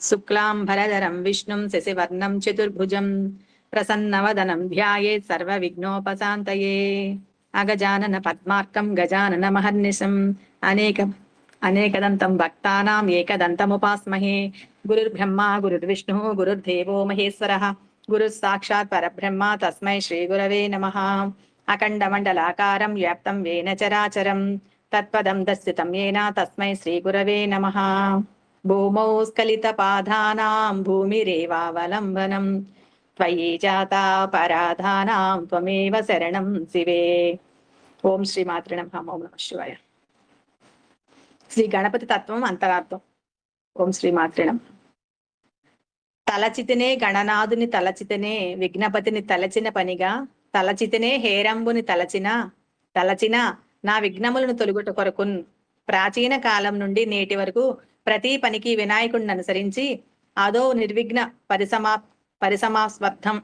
శుక్లాంబరధరం విష్ణుం శశివర్ణం చతుర్భుజం ప్రసన్నవదనం ధ్యాయేత్ సర్వవిఘ్నోపశాంతయే. అగజానన పద్మార్కం గజానన మహర్నిశం అనేకదంతం భక్తానాం ఏకదంతముపాస్మహే. గురుర్బ్రహ్మా గురుర్విష్ణుః గురుర్దేవో మహేశ్వరః గురుః సాక్షాత్ పరబ్రహ్మ తస్మై శ్రీ గురవే నమః. అఖండమండలాకారం వ్యాప్తం వేన చరాచరం తత్పదం దర్శితం ఏన తస్మై శ్రీ గురవే నమః. భూమౌ స్ఖలితపాదానాం భూమిరేవావలంబనం త్వయి జాతా పరాధానాం త్వమేవ శరణం శివే. ఓం శ్రీ మాత్రే నమః. ఓం నమః శివాయ. శ్రీ గణపతి తత్వం అంతరార్థం. ఓం శ్రీ మాత్రే నమః. తలచితినే గణనాథుని తలచితనే విఘ్నపతిని తలచిన పనిగా తలచితనే హేరంబుని తలచిన నా విఘ్నములను తొలుగుట కొరకున్. ప్రాచీన కాలం నుండి నేటి వరకు ప్రతి పనికి వినాయకుడిని అనుసరించి అదో నిర్విఘ్న పరిసమాప్తం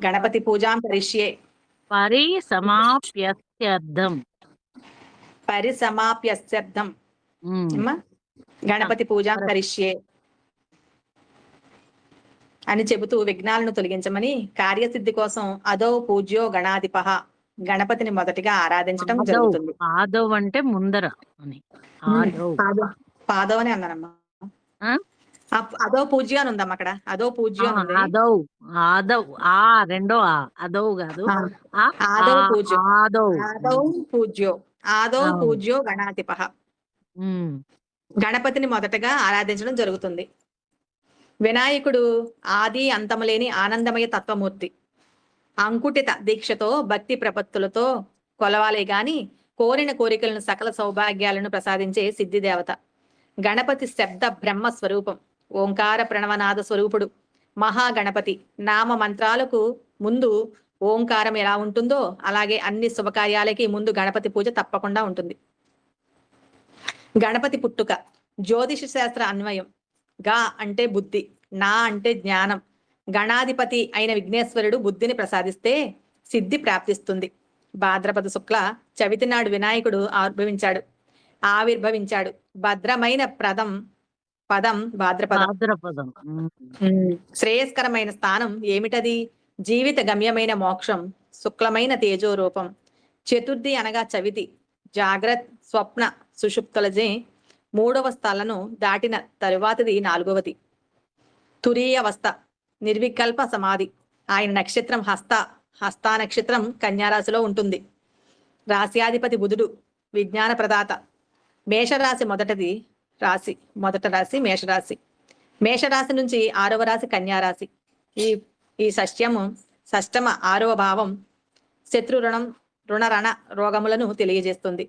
గణపతి పూజాం కరిష్యే. పరిసమాప్యర్థం గణపతి పూజాం కరిష్యే అని చెబుతూ విఘ్నాలను తొలగించమని కార్యసిద్ధి కోసం అదో పూజ్యో గణాధిపః గణపతిని మొదటిగా ఆరాధించడం జరుగుతుంది. ఆదవ్ అంటే ముందర అని, పాదవ్ అని అన్నానమ్మా. అదో పూజ్య అని ఉందమ్మా అక్కడ. అదో పూజ్య ఆదవ్ ఆదవ్ ఆ రెండో అదవ్ కాదు, ఆదవ్ పూజ్యో ఆదవ్ పూజ్యో గణాధిపః గణపతిని మొదటగా ఆరాధించడం జరుగుతుంది. వినాయకుడు ఆది అంతములేని ఆనందమయ తత్వమూర్తి. అంకుటిత దీక్షతో భక్తి ప్రపత్తులతో కొలవాలే గాని కోరిన కోరికలను సకల సౌభాగ్యాలను ప్రసాదించే సిద్ధి దేవత. గణపతి శబ్ద బ్రహ్మ స్వరూపం. ఓంకార ప్రణవనాద స్వరూపుడు మహాగణపతి. నామ మంత్రాలకు ముందు ఓంకారం ఎలా ఉంటుందో అలాగే అన్ని శుభకార్యాలకి ముందు గణపతి పూజ తప్పకుండా ఉంటుంది. గణపతి పుట్టుక. జ్యోతిష శాస్త్ర అన్వయం. గా అంటే బుద్ధి, నా అంటే జ్ఞానం. గణాధిపతి అయిన విఘ్నేశ్వరుడు బుద్ధిని ప్రసాదిస్తే సిద్ధి ప్రాప్తిస్తుంది. భాద్రపద శుక్ల చవితి నాడు వినాయకుడు ఆవిర్భవించాడు. భద్రమైన పదం భాద్రపదం. శ్రేయస్కరమైన స్థానం ఏమిటది? జీవిత గమ్యమైన మోక్షం. శుక్లమైన తేజోరూపం. చతుర్థి అనగా చవితి. జాగ్రత్త స్వప్న సుషుప్తులజే 3వ స్థలను దాటిన తరువాతది 4వది. తురీయవస్థ నిర్వికల్ప సమాధి. ఆయన నక్షత్రం హస్తా నక్షత్రం కన్యారాశిలో ఉంటుంది. రాశ్యాధిపతి బుధుడు విజ్ఞాన ప్రదాత. మేషరాశి మొదట రాశి మేషరాశి. మేషరాశి నుంచి 6వ రాశి కన్యారాశి. ఈ షష్టమ 6వ భావం శత్రు రుణ రోగములను తెలియజేస్తుంది.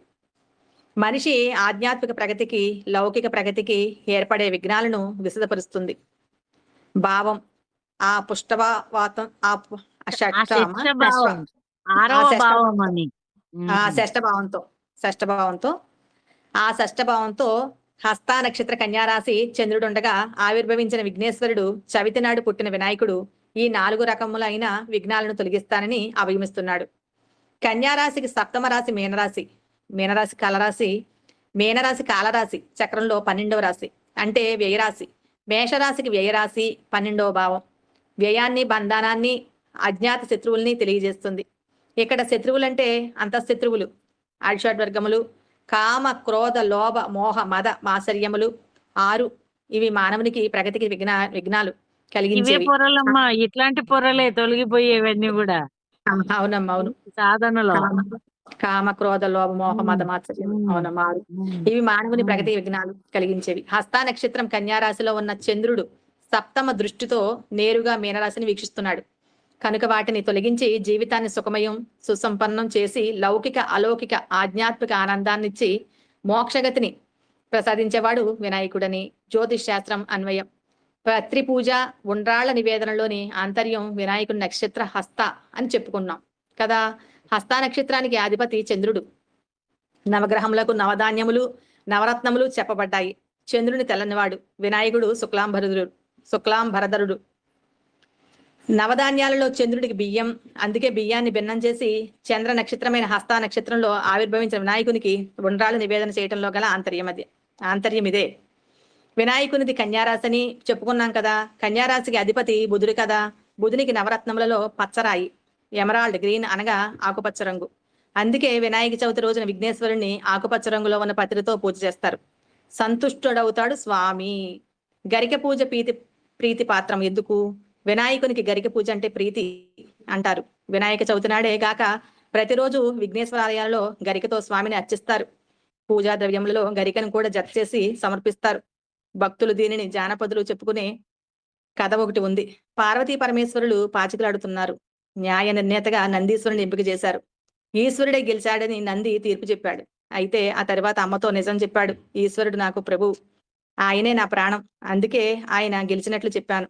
మనిషి ఆధ్యాత్మిక ప్రగతికి లౌకిక ప్రగతికి ఏర్పడే విఘ్నాలను విశదపరుస్తుంది. భావం ఆ పుష్టభావాతం షష్టభావంతో ఆ షష్టభావంతో హస్తా నక్షత్ర కన్యారాశి చంద్రుడుండగా ఆవిర్భవించిన విఘ్నేశ్వరుడు చవితి నాడు పుట్టిన వినాయకుడు ఈ 4 రకములైన విఘ్నాలను తొలగిస్తానని అభిమిస్తున్నాడు. కన్యారాశికి 7వ రాశి మీనరాశి కాలరాశి చక్రంలో 12వ రాశి అంటే వ్యయరాశి. మేషరాశికి వ్యయరాశి 12వ భావం. వ్యయాన్ని బంధనాన్ని అజ్ఞాత శత్రువుల్ని తెలియజేస్తుంది. ఇక్కడ శత్రువులంటే అంతఃశత్రువులు, అరిషడ్వర్గములు, కామ క్రోధ లోభ మోహ మద మాసర్యములు 6. ఇవి మానవునికి ప్రగతికి విఘ్నాలు కలిగించేవి. ఇట్లాంటి పొరలే తొలగిపోయేవన్నీ కూడా. అవునమ్మా, అవును. సాధనలో కామ క్రోధ లోభ మోహ మద మాత్సర్యం. అవునమ్మా, ఇవి మానవుని ప్రగతి విఘ్నాలు కలిగించేవి. హస్తా నక్షత్రం కన్యారాశిలో ఉన్న చంద్రుడు 7వ దృష్టితో నేరుగా మీనరాశిని వీక్షిస్తున్నాడు కనుక వాటిని తొలగించి జీవితాన్ని సుఖమయం సుసంపన్నం చేసి లౌకిక అలౌకిక ఆధ్యాత్మిక ఆనందాన్నిచ్చి మోక్షగతిని ప్రసాదించేవాడు వినాయకుడని జ్యోతిష్ శాస్త్రం అన్వయం. పత్రి పూజ ఉండ్రాళ్ల నివేదనలోని ఆంతర్యం వినాయకుడి నక్షత్ర హస్త అని చెప్పుకున్నాం కదా. హస్తా నక్షత్రానికి అధిపతి చంద్రుడు. నవగ్రహములకు నవధాన్యములు నవరత్నములు చెప్పబడ్డాయి. చంద్రుని తెల్లనివాడు. వినాయకుడు శుక్లాంబరధరుడు. నవధాన్యాలలో చంద్రుడికి బియ్యం, అందుకే బియ్యాన్ని భిన్నం చేసి చంద్ర నక్షత్రమైన హస్తా నక్షత్రంలో ఆవిర్భవించిన వినాయకునికి ఉండ్రాలు నివేదన చేయటంలో గల ఆంతర్యం ఇదే. వినాయకునిది కన్యారాశి చెప్పుకున్నాం కదా. కన్యారాశికి అధిపతి బుధుడు కదా. బుధునికి నవరత్నములలో పచ్చరాయి ఎమరాల్డ్ గ్రీన్ అనగా ఆకుపచ్చ రంగు. అందుకే వినాయక చవితి రోజున విఘ్నేశ్వరుణ్ణి ఆకుపచ్చ రంగులో ఉన్న పత్రితో పూజ చేస్తారు. సంతుష్టుడవుతాడు స్వామి. గరిక పూజ ప్రీతి పాత్రం. ఎందుకు? వినాయకునికి గరిక పూజ అంటే ప్రీతి అంటారు. వినాయక చవితి నాడే గాక ప్రతిరోజు విఘ్నేశ్వర ఆలయాల్లో గరికతో స్వామిని అర్చిస్తారు. పూజా ద్రవ్యములలో గరికను కూడా జత చేసి సమర్పిస్తారు. భక్తులు దీనిని జానపదులు చెప్పుకునే కథ ఒకటి ఉంది. పార్వతీ పరమేశ్వరులు పాచికలాడుతున్నారు. న్యాయ నిర్ణేతగా నందీశ్వరుని ఎంపిక చేశారు. ఈశ్వరుడే గెలిచాడని నంది తీర్పు చెప్పాడు. అయితే ఆ తర్వాత అమ్మతో నిజం చెప్పాడు. ఈశ్వరుడు నాకు ప్రభు, ఆయనే నా ప్రాణం, అందుకే ఆయన గెలిచినట్లు చెప్పాను.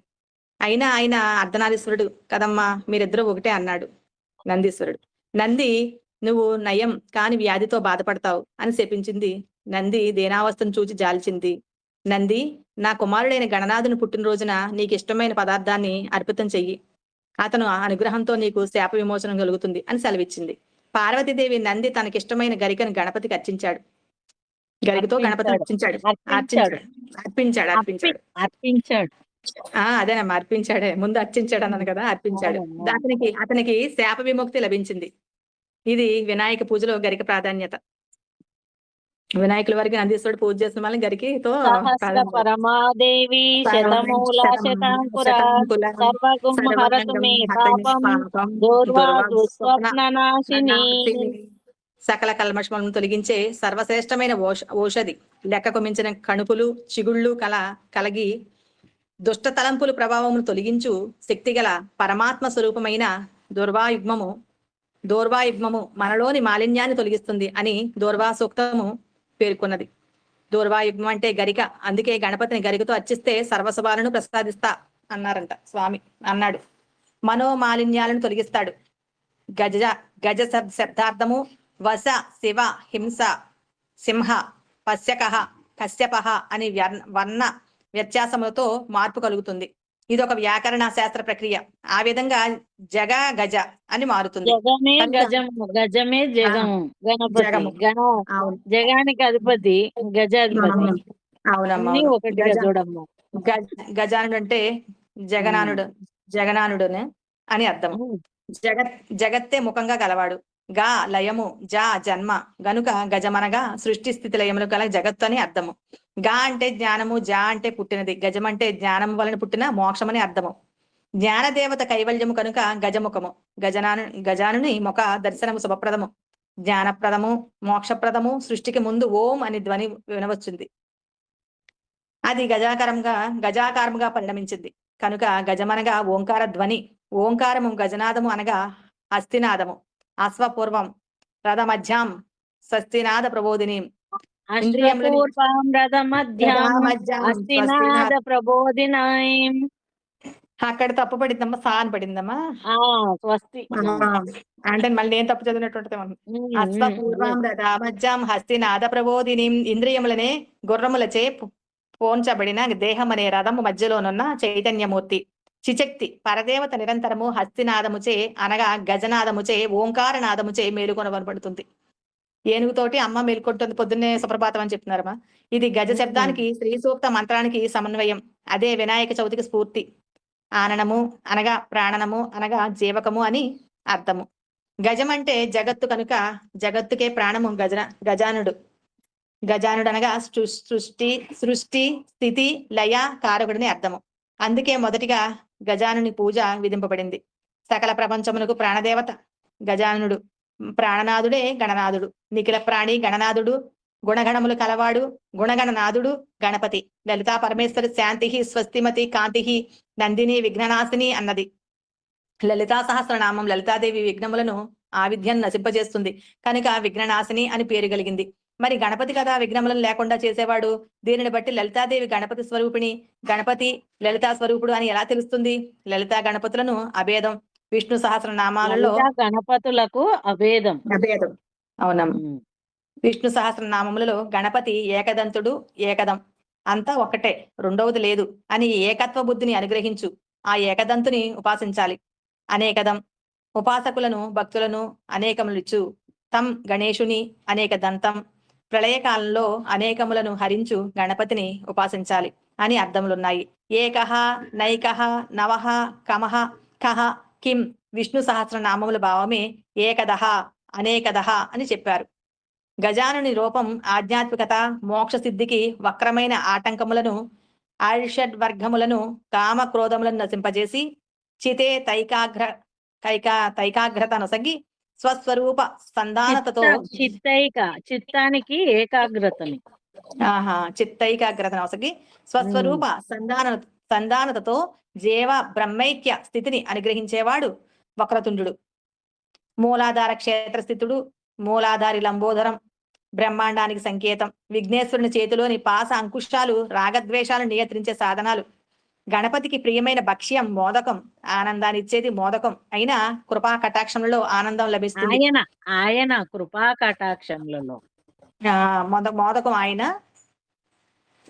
అయినా ఆయన అర్ధనారీశ్వరుడు కదమ్మా, మీరిద్దరూ ఒకటే అన్నాడు నందీశ్వరుడు. నంది నువ్వు నయం కాని వ్యాధితో బాధపడతావు అని శపించింది. నంది దేనావస్థను చూచి జాల్చింది. నంది, నా కుమారుడైన గణనాథుని పుట్టినరోజున నీకు ఇష్టమైన పదార్థాన్ని అర్పితం చెయ్యి, అతను అనుగ్రహంతో నీకు శాప విమోచనం కలుగుతుంది అని సెలవిచ్చింది. పార్వతీదేవి నంది తనకిష్టమైన గరికను గణపతికి అర్చించాడు. గరికతో గణపతిని అర్చించాడు. అర్పించాడు అర్పించాడు అర్పించాడు. అదేనమ్మా, అర్పించాడే. ముందు అర్చించాడు అన్నాను కదా, అర్పించాడు. అతనికి శాప విముక్తి లభించింది. ఇది వినాయక పూజలో గరిక ప్రాధాన్యత. వినాయకుల వారికి నందీశ్వరుడు పూజ చేసిన వాళ్ళని గరికతో సహస్ర పరమాదేవి శతమూల శతాంకుర సర్వగుంహరతు మే పాపం దూర్వా దుస్వప్ననాశిని. సకల కల్మషములను తొలగించే సర్వశ్రేష్టమైన ఔషధి. లెక్కకు మించిన కణుపులు చిగుళ్ళు కలిగి దుష్ట తలంపులు ప్రభావమును తొలగించు శక్తిగల పరమాత్మ స్వరూపమైన దూర్వాయుగ్మము మనలోని మాలిన్యాన్ని తొలగిస్తుంది అని దూర్వా సూక్తము పేర్కొన్నది. దూర్వాయుగ్మం అంటే గరిక. అందుకే గణపతిని గరికతో అర్చిస్తే సర్వశుభాలను ప్రసాదిస్తా అన్నారంట స్వామి. అన్నాడు మనోమాలిన్యాలను తొలగిస్తాడు. గజ శబ్దార్థము వస, శివ, హింస, సింహ, పశ్యక, కశ్యప అని వర్ణ వ్యత్యాసములతో మార్పు కలుగుతుంది. ఇది ఒక వ్యాకరణ శాస్త్ర ప్రక్రియ. ఆ విధంగా జగ గజ అని మారుతుంది. గజమే జగము గణపతి. జగానికి అధిపతి గజాధిపతి. అవునమ్మా. గజానుడు అంటే జగనానుడు అని అర్థం. జగత్తే ముఖంగా గలవాడు. గా లయము, జా జన్మ గనుక గజమనగా సృష్టి స్థితి లయములు గల జగత్తు అని అర్థము. గా అంటే జ్ఞానము, జా అంటే పుట్టినది, గజం అంటే జ్ఞానము వలన పుట్టిన మోక్షమని అర్థము. జ్ఞానదేవత కైవల్యము కనుక గజముఖము. గజానుని ముఖ దర్శనము శుభప్రదము, జ్ఞానప్రదము, మోక్షప్రదము. సృష్టికి ముందు ఓం అని ధ్వని వినవచ్చుంది. అది గజాకారముగా పరిణమించింది కనుక గజమనగా ఓంకార ధ్వని. ఓంకారము గజనాదము అనగా హస్తినాదము. అశ్వపూర్వం రథమధ్యాం స్వస్తినాద ప్రబోధిని. అక్కడ తప్పు పడిందమ్మా, సా అని పడిందమ్మా. స్వస్తి అంటే మళ్ళీ నేను తప్పు చదివినట్టుంటది. అశ్వపూర్వం రథమధ్యాం హస్తినాద ప్రబోధిని. ఇంద్రియములనే గుర్రములచే పోంచబడిన దేహం అనే రథము మధ్యలోనున్న చైతన్యమూర్తి చిచక్తి పరదేవత నిరంతరము హస్తినాదముచే అనగా గజనాదముచే ఓంకారనాదముచే మేలుకొనబడుతుంది. ఏనుగుతోటి అమ్మ మేలుకొంటుంది పొద్దున్నే సుప్రభాతం అని చెప్తున్నారమ్మా. ఇది గజ శబ్దానికి శ్రీ సూక్త మంత్రానికి సమన్వయం. అదే వినాయక చవితికి స్ఫూర్తి. ఆననము అనగా ప్రాణనము అనగా జీవకము అని అర్థము. గజం అంటే జగత్తు కనుక జగత్తుకే ప్రాణము గజానుడు. గజానుడు అనగా సృష్టి స్థితి లయ కారకుడిని అర్థము. అందుకే మొదటిగా గజానుని పూజ విధింపబడింది. సకల ప్రపంచమునకు ప్రాణదేవత గజానుడు. ప్రాణనాథుడే గణనాథుడు. నిఖిల ప్రాణి గణనాథుడు. గుణగణములు కలవాడు గుణగణనాథుడు గణపతి. లలితా పరమేశ్వరి శాంతి స్వస్తిమతి కాంతి నందిని విఘ్ననాశిని అన్నది. లలితా సహస్రనామం లలితాదేవి విఘ్నములను ఆవిధ్యం నశింపజేస్తుంది కనుక విఘ్ననాశిని అని పేరు కలిగింది. మరి గణపతి కదా విఘ్నములను లేకుండా చేసేవాడు. దీనిని బట్టి లలితాదేవి గణపతి స్వరూపిణి, గణపతి లలితా స్వరూపుడు అని ఎలా తెలుస్తుంది? లలితా గణపతులను అభేదం. విష్ణు సహస్రనామాలలో గణపతులకు అభేదం. అవునమ్మా. విష్ణు సహస్రనామములలో గణపతి ఏకదంతుడు, ఏకదం, అంతా ఒక్కటే, రెండవది లేదు అని ఏకత్వ బుద్ధిని అనుగ్రహించు. ఆ ఏకదంతుని ఉపాసించాలి. అనేకదం ఉపాసకులను భక్తులను అనేకములిచ్చు. తం గణేశుని అనేక దంతం ప్రళయకాలంలో అనేకములను హరించు గణపతిని ఉపాసించాలి అని అర్థములున్నాయి. ఏకహ, నైకహ, నవహ, కమహ, కహ, కిం విష్ణు సహస్రనామముల భావమే ఏకదహ, అనేకదహ అని చెప్పారు. గజానుని రూపం ఆధ్యాత్మికత, మోక్ష సిద్ధికి వక్రమైన ఆటంకములను, ఆయుషడ్వర్గములను, కామ క్రోధములను నశింపజేసి చితే తైకాగ్రత నొసగి స్వస్వరూప సంధానతతో చిత్తానికి ఏకాగ్రతని. చిత్తైకాగ్రత నొసగి స్వస్వరూప సంధానతతో జీవ బ్రహ్మైక్య స్థితిని అనుగ్రహించేవాడు వక్రతుండు. మూలాధార క్షేత్రస్థితుడు, మూలాధారి లంబోదరం బ్రహ్మాండానికి సంకేతం. విఘ్నేశ్వరుని చేతిలోని పాస అంకుశాలు రాగద్వేషాలను నియంత్రించే సాధనాలు. గణపతికి ప్రియమైన భక్ష్యం మోదకం, ఆనందాన్ని ఇచ్చేది మోదకం అయినా కృపా కటాక్షంలో ఆనందం లభిస్తుంది. ఆయన కృపా కటాక్షంలో మోదకం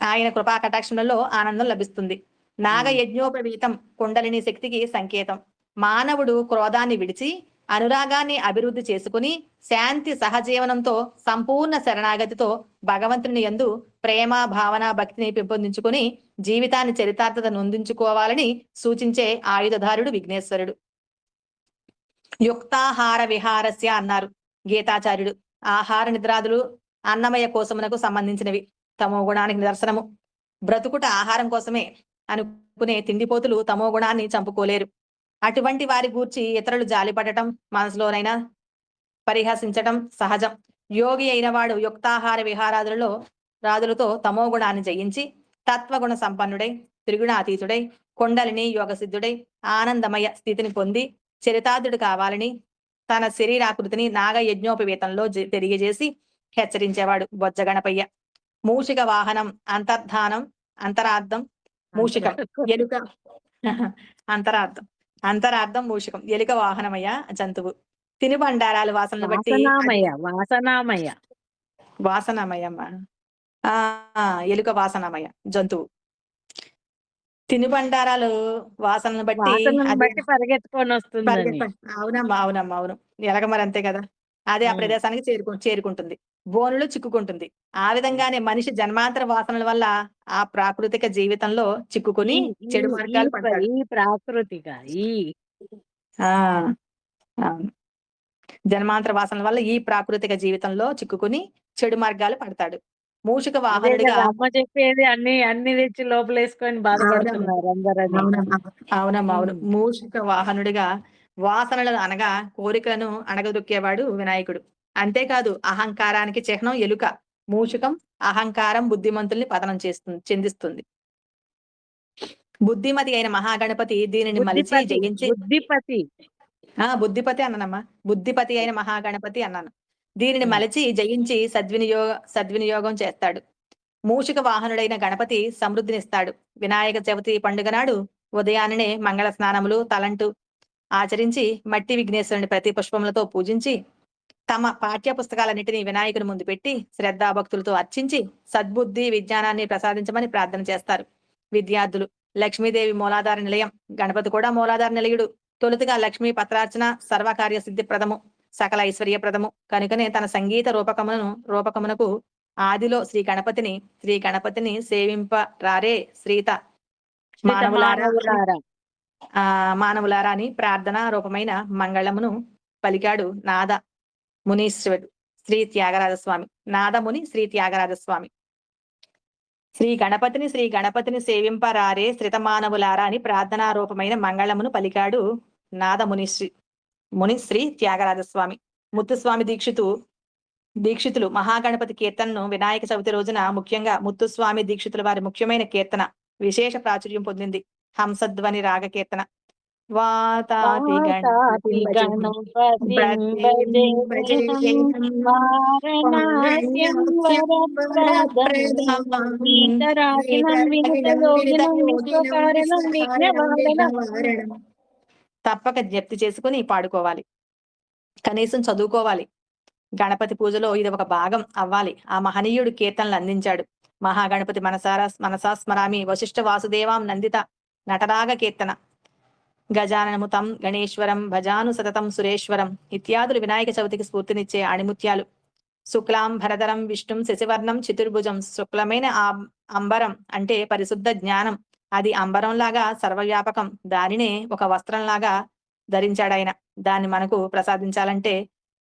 ఆయన కృపా కటాక్షంలో ఆనందం లభిస్తుంది. నాగ యజ్ఞోపవీతం కుండలిని శక్తికి సంకేతం. మానవుడు క్రోధాన్ని విడిచి అనురాగాన్ని అభివృద్ధి చేసుకుని శాంతి సహజీవనంతో సంపూర్ణ శరణాగతితో భగవంతుని యందు ప్రేమ భావన భక్తిని పెంపొందించుకుని జీవితాన్ని చరితార్థత నొందించుకోవాలని సూచించే ఆయుధధారుడు విఘ్నేశ్వరుడు. యుక్తాహార విహారస్య అన్నారు గీతాచార్యుడు. ఆహార నిద్రాదులు అన్నమయ కోసమునకు సంబంధించినవి. తమో గుణానికి నిదర్శనము. బ్రతుకుట ఆహారం కోసమే అనుకునే తిండిపోతులు తమో గుణాన్ని చంపుకోలేరు. అటువంటి వారి గూర్చి ఇతరులు జాలిపడటం, మనసులోనైనా పరిహసించటం సహజం. యోగి అయిన వాడు యుక్తాహార రాదులతో తమో గుణాన్ని జయించి తత్వగుణ సంపన్నుడై, త్రిగుణాతీతుడై, కొండలిని యోగసిద్ధుడై, ఆనందమయ స్థితిని పొంది చరితార్థుడు కావాలని తన శరీరాకృతిని నాగ యజ్ఞోపవీతంలో తెలియజేసి హెచ్చరించేవాడు బొజ్జ గణపయ్య. మూషిక వాహనం, అంతరార్థం మూషికం, ఎలుక అంతరార్థం మూషికం, ఎలుక వాహనమయ జంతువు. తినుబండారాలు వాసనను బట్టి వాసనామయమ్మ ఎలుక వాసనామయ జంతువు. తినుబండారాలు వాసనను బట్టి పరిగెత్తుకొని వస్తుంది. అవునమ్మా అవును. ఎలగ మరి అంతే కదా, అదే ఆ ప్రదేశానికి చేరుకుంటుంది, బోనులో చిక్కుకుంటుంది. ఆ విధంగానే మనిషి జన్మాంతర వాసనల వల్ల ఆ ప్రాకృతిక జీవితంలో చిక్కుకుని చెడు మార్గాలు పడతాడు. జన్మాంతర వాసనల వల్ల ఈ ప్రాకృతిక జీవితంలో చిక్కుకుని చెడు మార్గాలు పడతాడు. మూషిక వాహనుడిగా అమ్మ చెప్పేది అన్ని తెచ్చి లోపలేసుకొని బాధపడుతున్నారు అందరూ. అవునమ్మా అవును. మూషిక వాహనుడిగా వాసనలను అనగా కోరికలను అణగదొక్కేవాడు వినాయకుడు. అంతేకాదు అహంకారానికి చిహ్నం ఎలుక. మూషికం అహంకారం బుద్ధిమంతుల్ని పతనం చెందిస్తుంది. బుద్ధిమతి అయిన మహాగణపతి దీనిని మలిచి జయించి బుద్ధిపతి అన్నానమ్మా, బుద్ధిపతి అయిన మహాగణపతి అన్నాను. దీనిని మలిచి జయించి సద్వినియోగం చేస్తాడు. మూషిక వాహనుడైన గణపతి సమృద్ధినిస్తాడు. వినాయక చవితి పండుగ నాడు ఉదయాన్నే మంగళ స్నానములు తలంటు ఆచరించి మట్టి విఘ్నేశ్వరుని ప్రతి పుష్పములతో పూజించి తమ పాఠ్య పుస్తకాలన్నింటినీ వినాయకుని ముందు పెట్టి శ్రద్ధాభక్తులతో అర్చించి సద్బుద్ధి విజ్ఞానాన్ని ప్రసాదించమని ప్రార్థన చేస్తారు. విద్యార్థులు లక్ష్మీదేవి మూలాధార నిలయం, గణపతి కూడా మూలాధార నిలయుడు. తొలుతగా లక్ష్మీ పత్రార్చన సర్వకార్య సిద్ధి ప్రదము, సకల ఐశ్వర్య ప్రదము కనుకనే తన సంగీత రూపకమునకు ఆదిలో శ్రీ గణపతిని సేవింప రారే శ్రీత మానవులారా అని ప్రార్థన రూపమైన మంగళమును పలికాడు నాద మునీశ్వరుడు శ్రీ త్యాగరాజస్వామి. శ్రీ గణపతిని సేవింపరారే శ్రితమానవులారా అని ప్రార్థనా రూపమైన మంగళమును పలికాడు నాద ముని శ్రీ త్యాగరాజస్వామి. ముత్తుస్వామి దీక్షితులు మహాగణపతి కీర్తనను వినాయక చవితి రోజున ముఖ్యంగా ముత్తుస్వామి దీక్షితుల వారి ముఖ్యమైన కీర్తన విశేష ప్రాచుర్యం పొందింది. హంసధ్వని రాగ కీర్తన. వాతాపి తప్పక జప్తి చేసుకుని పాడుకోవాలి, కనీసం చదువుకోవాలి. గణపతి పూజలో ఇది ఒక భాగం అవ్వాలి. ఆ మహనీయుడు కీర్తనలు అందించాడు. మహాగణపతి మనసా స్మరామి వశిష్ఠ వాసుదేవాం నందిత నటరాగ కీర్తన. గజాననము తం గణేశ్వరం భజాను సతతం సురేశ్వరం ఇత్యాదులు వినాయక చవితికి స్ఫూర్తినిచ్చే ఆణిముత్యాలు. శుక్లాం భరధరం విష్ణుం శశివర్ణం చతుర్భుజం. శుక్లమైన అంబరం అంటే పరిశుద్ధ జ్ఞానం. అది అంబరం లాగా సర్వవ్యాపకం. దానినే ఒక వస్త్రం లాగా ధరించాడు ఆయన. దాన్ని మనకు ప్రసాదించాలంటే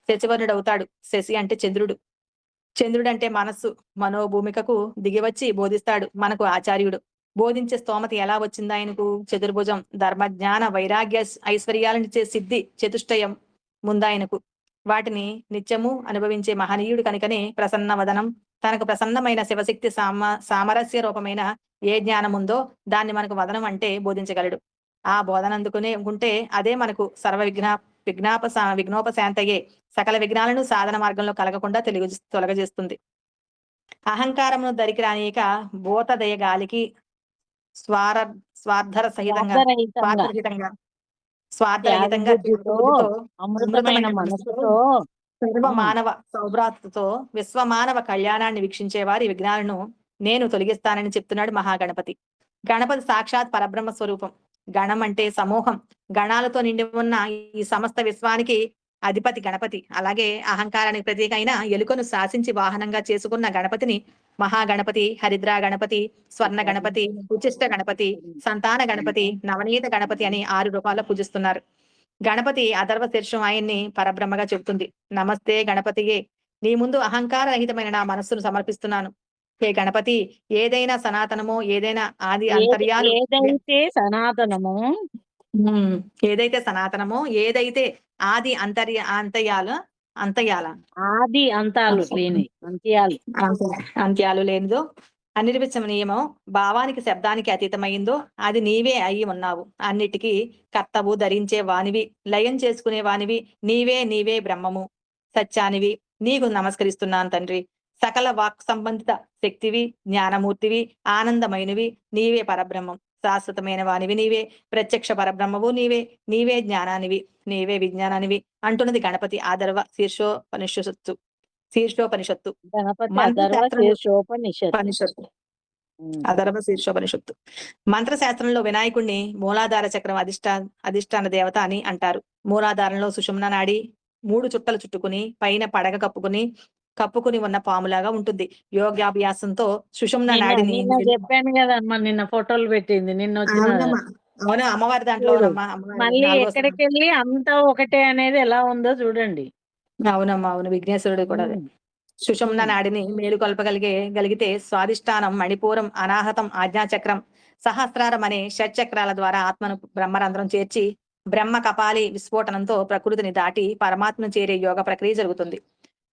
శశివర్ణుడు అవుతాడు. శశి అంటే చంద్రుడు. చంద్రుడు అంటే మనస్సు. మనోభూమికకు దిగివచ్చి బోధిస్తాడు మనకు ఆచార్యుడు. బోధించే స్తోమత ఎలా వచ్చింది ఆయనకు? చతుర్భుజం, ధర్మ జ్ఞాన వైరాగ్య ఐశ్వర్యాలనిచ్చే సిద్ధి చతుష్టయం ముందాయనకు. వాటిని నిత్యము అనుభవించే మహనీయుడు కనుకనే ప్రసన్న వదనం. తనకు ప్రసన్నమైన శివశక్తి సామరస్య రూపమైన ఏ జ్ఞానం ఉందో దాన్ని మనకు వదనం అంటే బోధించగలడు. ఆ బోధన అందుకునే ఉంటే అదే మనకు సర్వ విఘ్నోపశాంతయే. సకల విఘ్నాలను సాధన మార్గంలో కలగకుండా తొలగజేస్తుంది. అహంకారమును దరికి రానియక భూతదయ గాలికి స్వార స్వార్థర సహితంగా స్వార్థరహితంగా స్వార్థరహితంగా త్యాగ స్వార్థరహితంగా బుద్ధితో బుద్ధితో అమృతమైన అమృతమైన మనసుతో మనసుతో సర్వ ఉమ్, మానవ సౌభ్రాతృతో విశ్వమానవ కళ్యాణాన్ని వీక్షించే వారి విఘ్నాలను నేను తొలగిస్తానని చెప్తున్నాడు మహాగణపతి. గణపతి సాక్షాత్ పరబ్రహ్మ స్వరూపం. గణం అంటే సమూహం. గణాలతో నిండి ఉన్న ఈ సమస్త విశ్వానికి అధిపతి గణపతి. అలాగే అహంకారానికి ప్రతీక అయిన ఎలుకను శాసించి వాహనంగా చేసుకున్న గణపతిని మహాగణపతి, హరిద్రా గణపతి, స్వర్ణ గణపతి, ఉచిష్ట గణపతి, సంతాన గణపతి, నవనీత గణపతి అని 6 రూపాల్లో పూజిస్తున్నారు. గణపతి అథర్వ శీర్షం ఆయన్ని పరబ్రహ్మగా చెబుతుంది. నమస్తే గణపతియే, నీ ముందు అహంకార రహితమైన నా మనస్సును సమర్పిస్తున్నాను. హే గణపతి, ఏదైనా సనాతనమో ఏదైనా ఆది అంతర్యాలు ఏదైతే సనాతనమో ఉమ్, ఏదైతే సనాతనమో ఏదైతే ఆది అంతయాల ఆది అంతాలు లేని అంత్యాలు అంత్యాలు లేనిదో అనిర్వచనీయమో భావానికి శబ్దానికి అతీతమైందో అది నీవే అయి ఉన్నావు. అన్నిటికీ కర్తవు ధరించే వానివి, లయం చేసుకునే వానివి, నీవే నీవే బ్రహ్మము సత్యానివి. నీకు నమస్కరిస్తున్నాను తండ్రి. సకల వాక్ సంబంధిత శక్తివి, జ్ఞానమూర్తివి, ఆనందమైనవి నీవే. పరబ్రహ్మం శాశ్వతమైన వానివి నీవే. ప్రత్యక్ష పరబ్రహ్మవు నీవే. నీవే జ్ఞానానివి, నీవే విజ్ఞానానివి అంటున్నది గణపతి ఆదర్వ శీర్షోపనిషత్తు గణపతి అథర్వ మంత్రశాస్త్రంలో శీర్షోపనిషత్. ఉపనిషత్తు అధర్వ శీర్షోపనిషత్తు. మంత్రశాస్త్రంలో వినాయకుడిని మూలాధార చక్రం అధిష్టాన దేవత అని అంటారు. మూలాధారంలో సుషుమ్న నాడి 3 చుట్టలు చుట్టుకుని పైన పడగ కప్పుకుని ఉన్న పాములాగా ఉంటుంది. యోగాభ్యాసంతో సుషుమ్న నాడిని నిన్న చెప్పాను కదమ్మా, నిన్న ఫోటోలు పెట్టింది నిన్న వచ్చిన అవునమ్మా, అవును అమ్మవారి దాంట్లో చూడు. అమ్మవారి మళ్ళీ 4వ ఎక్కడికి వెళ్ళి అంతా ఒకటే అనేది ఎలా ఉందో చూడండి. అవునమ్మా, అవును విఘ్నేశ్వరుడు కూడా అదే. ఉమ్, సుషుమ్న ఉమ్. నాడిని గలిగితే స్వాదిష్టానం, మణిపూరం, అనాహతం, ఆజ్ఞాచక్రం, సహస్రారం అనే షట్చక్రాల ద్వారా ఆత్మను బ్రహ్మరంధ్రం చేర్చి బ్రహ్మ కపాలి విస్ఫోటనంతో ప్రకృతిని దాటి పరమాత్మను చేరే యోగ ప్రక్రియ జరుగుతుంది.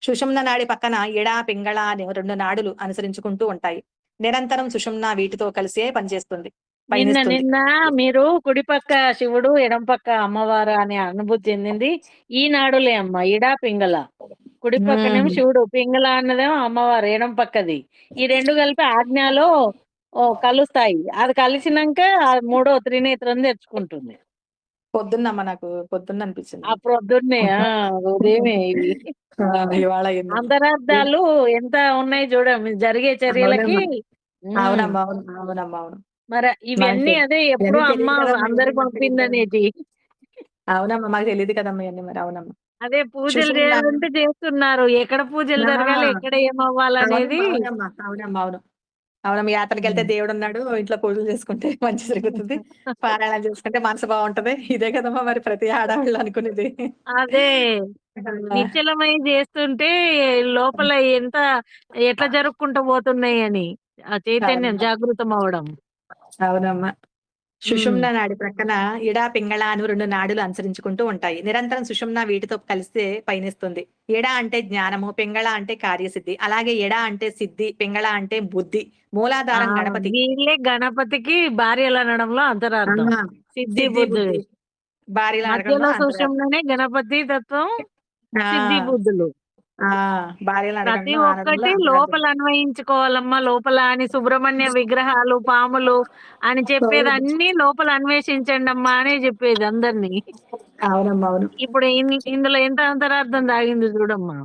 సుషుమ్న నాడి పక్కన ఎడా పింగళ అనే 2 నాడులు అనుసరించుకుంటూ ఉంటాయి. నిరంతరం సుషుమ్న వీటితో కలిసే పనిచేస్తుంది, నిన్న పయనిస్తుంది. నిన్న మీరు కుడి పక్క శివుడు ఎడం పక్క అమ్మవారు అనే అనుభూతి చెందింది ఈనాడులే అమ్మ. ఇడా పింగళ కుడి పక్కనేమో ఉమ్, శివుడు, పింగళ అన్నదేమో అమ్మవారు ఎడం పక్కది. ఈ 2 కలిపి ఆజ్ఞలో కలుస్తాయి. అది కలిసినాక ఆ 3వ త్రినేత్రం తెచ్చుకుంటుంది. పొద్దున్నమ్మ నాకు పొద్దున్న అనిపించింది. ఆ ప్రొద్దున్నే ఉదయమే ఇవి ఇవాళ అయింది. అంతరార్థాలు ఎంత ఉన్నాయి చూడ జరిగే చర్యలకి. అవునమ్మా, ఉమ్. అవునమ్మా, అవును, అవునమ్మా, అవును. మరి మనకి ఇవన్నీ అదే ఎప్పుడో ఇవన్నీ అమ్మ తెలియదు కదమ్మా, ఇవన్నీ అందరికి మాకు తెలియదు కదమ్మా. పంపిందనేటి. అవునమ్మా, మాకు తెలియదు కదమ్మా ఇవన్నీ మరి. అవునమ్మా. అదే పూజలు సుషుమ్న చేయాలంటే చేస్తున్నారు. ఎక్కడ పూజలు జరగాలి, ఎక్కడ ఏమవ్వాలనేది. అవునమ్మా, అవునమ్మా, అవునమ్మా, అవును. అవునమ్మా, యాత్రకి వెళ్తే దేవుడు ఉన్నాడు, ఇంట్లో పూజలు చేసుకుంటే మంచి జరుగుతుంది, పారాయణాలు చేసుకుంటే మనసు బాగుంటది. ఇదే కదమ్మా మరి ప్రతి ఆడవాళ్ళు అనుకునేది. అదే ఆ, నిశ్చలమై చేస్తుంటే లోపల ఎట్లా జరుపుకుంటూ పోతున్నాయి అని ఆ చైతన్యం అవునమ్మా, జాగృతం అవడం. అవునమ్మా. ఉమ్. సుషుమ్న నాడి ప్రక్కన ఇడా పింగళ అను 2 నాడులు అనుసరించుకుంటూ ఉంటాయి. నిరంతరం సుషుమ్న వీటితో కలిస్తే పయనిస్తుంది. ఎడా అంటే జ్ఞానము, పింగళ అంటే కార్యసిద్ధి. అలాగే ఎడా అంటే సిద్ధి, పింగళ అంటే బుద్ధి. ఆ మూలాధారం గణపతి. వీళ్ళే గణపతికి భార్యలు అనడంలో ఆ, అంతరార్థం. సిద్ధి సిద్ధి బుద్ధి బుద్ధి భార్యల అడగంలో మధ్యలో అంతరార్థం. సూక్ష్మంలోనే గణపతి తత్వం, సిద్ధి ఆ బుద్ధులు. ఆ భార్యల ప్రతి అడగంలో ఆనడంలో ఒక్కటి అంతరార్థం. లోపల అన్వయించుకోవాలమ్మా. లోపల అని సుబ్రహ్మణ్య విగ్రహాలు, పాములు అని చెప్పేది అన్ని లోపల అన్వేషించండి అమ్మా అనే చెప్పేది అందరినీ. అవునమ్మా, అవును. ఇప్పుడు ఇందులో ఎంత అంతరార్థం దాగింది చూడమ్మా.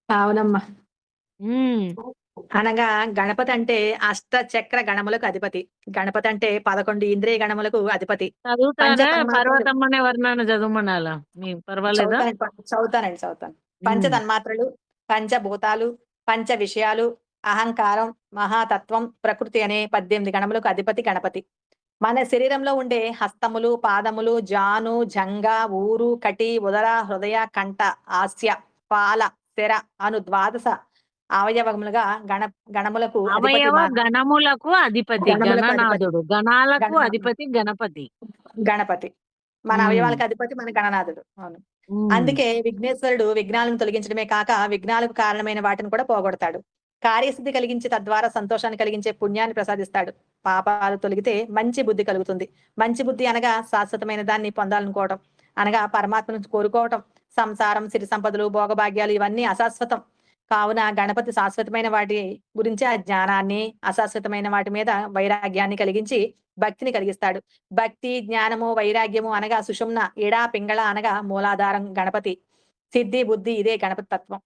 అవునమ్మా. ఉమ్. అనగా గణపతి అంటే అష్ట చక్ర గణములకు అధిపతి. గణపతి అంటే 11 ఇంద్రియ గణములకు అధిపతి. పంచ చదువుతారా? తన్మాత్రలు పర్వతమ్మనే వర్ణన చదవమనాలా మీ పర్వాలేదా? చదువుతానండి, చదువుతాను. పంచ ఉమ్. తన్మాత్రలు, పంచభూతాలు, పంచ విషయాలు, అహంకారం, మహాతత్వం, ప్రకృతి అనే 18 గణములకు అధిపతి గణపతి. మన శరీరంలో ఉండే హస్తములు, పాదములు, జాను, జంగ, ఊరు, కటి, ఉదర, హృదయ, కంఠ, హాస్య, పాల, శర అను ద్వాదశ అవయవములుగా గణములకు అధిపతి అవయవ గణములకు అధిపతి గణములకు అధిపతి గణనాథుడు, గణాలకు గణనాథుడు. అధిపతి గణపతి. గణపతి మన ఉమ్, అవయవాలకు అధిపతి మన గణనాథుడు. అవును. ఉమ్, అందుకే విఘ్నేశ్వరుడు విఘ్నాలను తొలగించడమే కాక విఘ్నాలకు కారణమైన వాటిని కూడా పోగొడతాడు. కార్యసిద్ధి కలిగించి తద్వారా సంతోషాన్ని కలిగించే పుణ్యాన్ని ప్రసాదిస్తాడు. పాపాలు తొలగితే మంచి బుద్ధి కలుగుతుంది. మంచి బుద్ధి అనగా శాశ్వతమైన దాన్ని పొందాలనుకోవటం, అనగా పరమాత్మను కోరుకోవటం. సంసారం, సిరి సంపదలు, భోగభాగ్యాలు ఇవన్నీ అశాశ్వతం. కావున గణపతి శాశ్వతమైన వాటి గురించి ఆ జ్ఞానాన్ని, అశాశ్వతమైన వాటి మీద వైరాగ్యాన్ని కలిగించి భక్తిని కలిగిస్తాడు. భక్తి, జ్ఞానము, వైరాగ్యము అనగా సుషుమ్న, ఇడా, పింగళ అనగా మూలాధారం గణపతి. సిద్ధి, బుద్ధి ఇదే గణపతి తత్వం.